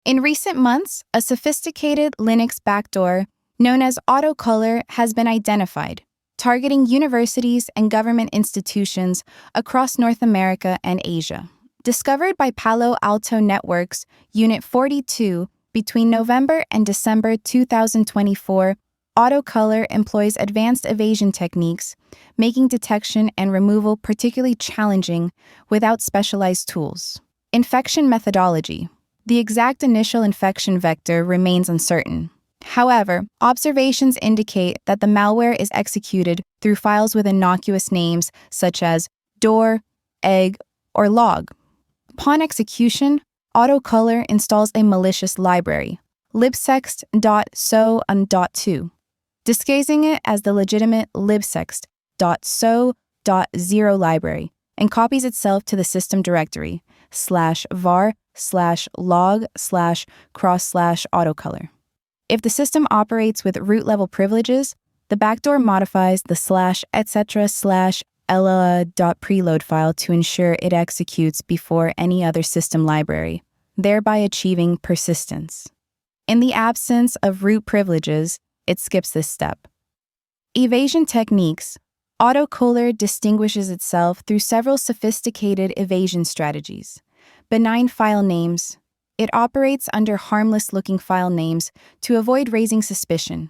In recent months, a sophisticated Linux backdoor known as AutoColor has been identified, targeting universities and government institutions across North America and Asia. Discovered by Palo Alto Networks Unit 42 between November and December 2024, AutoColor employs advanced evasion techniques, making detection and removal particularly challenging without specialized tools. Infection methodology. The exact initial infection vector remains uncertain. However, observations indicate that the malware is executed through files with innocuous names such as door, egg, or log. Upon execution, AutoColor installs a malicious library, libsext.so.2, disguising it as the legitimate libsext.so.0 library, and copies itself to the system directory /var/log/cross/AutoColor. If the system operates with root-level privileges, the backdoor modifies the /etc/lla.preload file to ensure it executes before any other system library, thereby achieving persistence. In the absence of root privileges, it skips this step. Evasion Techniques. AutoColor distinguishes itself through several sophisticated evasion strategies. Benign file names. It operates under harmless-looking file names to avoid raising suspicion.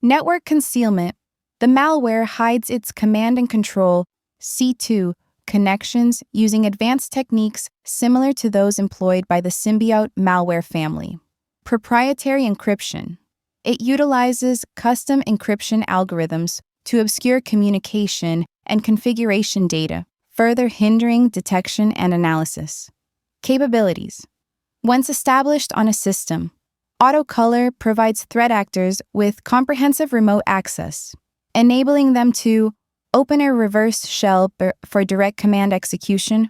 Network concealment. The malware hides its command and control C2 connections using advanced techniques similar to those employed by the Symbiote malware family. Proprietary encryption. It utilizes custom encryption algorithms to obscure communication and configuration data, further hindering detection and analysis. Capabilities. Once established on a system, AutoColor provides threat actors with comprehensive remote access, enabling them to open a reverse shell for direct command execution,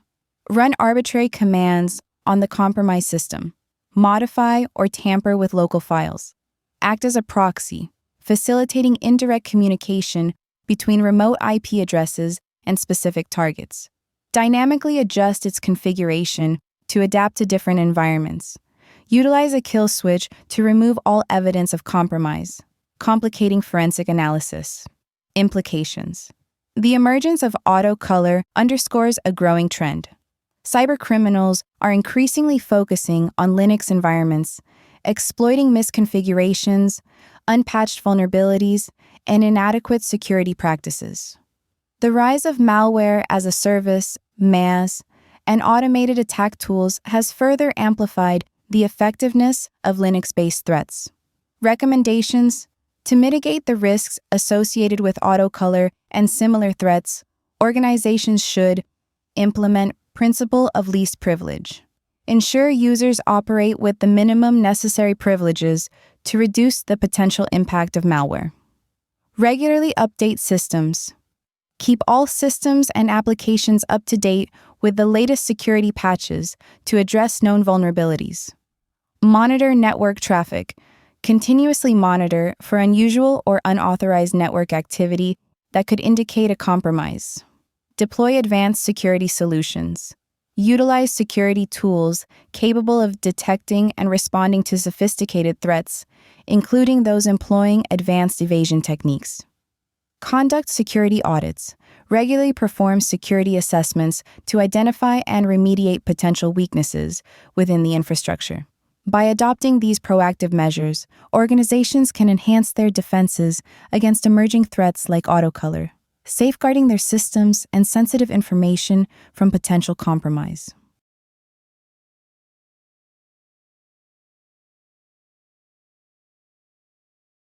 run arbitrary commands on the compromised system, modify or tamper with local files, act as a proxy, facilitating indirect communication between remote IP addresses and specific targets, dynamically adjust its configuration to adapt to different environments, utilize a kill switch to remove all evidence of compromise, complicating forensic analysis. Implications. The emergence of AutoColor underscores a growing trend. Cybercriminals are increasingly focusing on Linux environments, exploiting misconfigurations, unpatched vulnerabilities, and inadequate security practices. The rise of malware as a service, MaaS, and automated attack tools has further amplified the effectiveness of Linux-based threats. Recommendations. To mitigate the risks associated with AutoColor and similar threats, organizations should implement principle of least privilege. Ensure users operate with the minimum necessary privileges to reduce the potential impact of malware. Regularly update systems. Keep all systems and applications up to date with the latest security patches to address known vulnerabilities. Monitor network traffic. Continuously monitor for unusual or unauthorized network activity that could indicate a compromise. Deploy advanced security solutions. Utilize security tools capable of detecting and responding to sophisticated threats, including those employing advanced evasion techniques. Conduct security audits. Regularly perform security assessments to identify and remediate potential weaknesses within the infrastructure. By adopting these proactive measures, organizations can enhance their defenses against emerging threats like AutoColor, safeguarding their systems and sensitive information from potential compromise.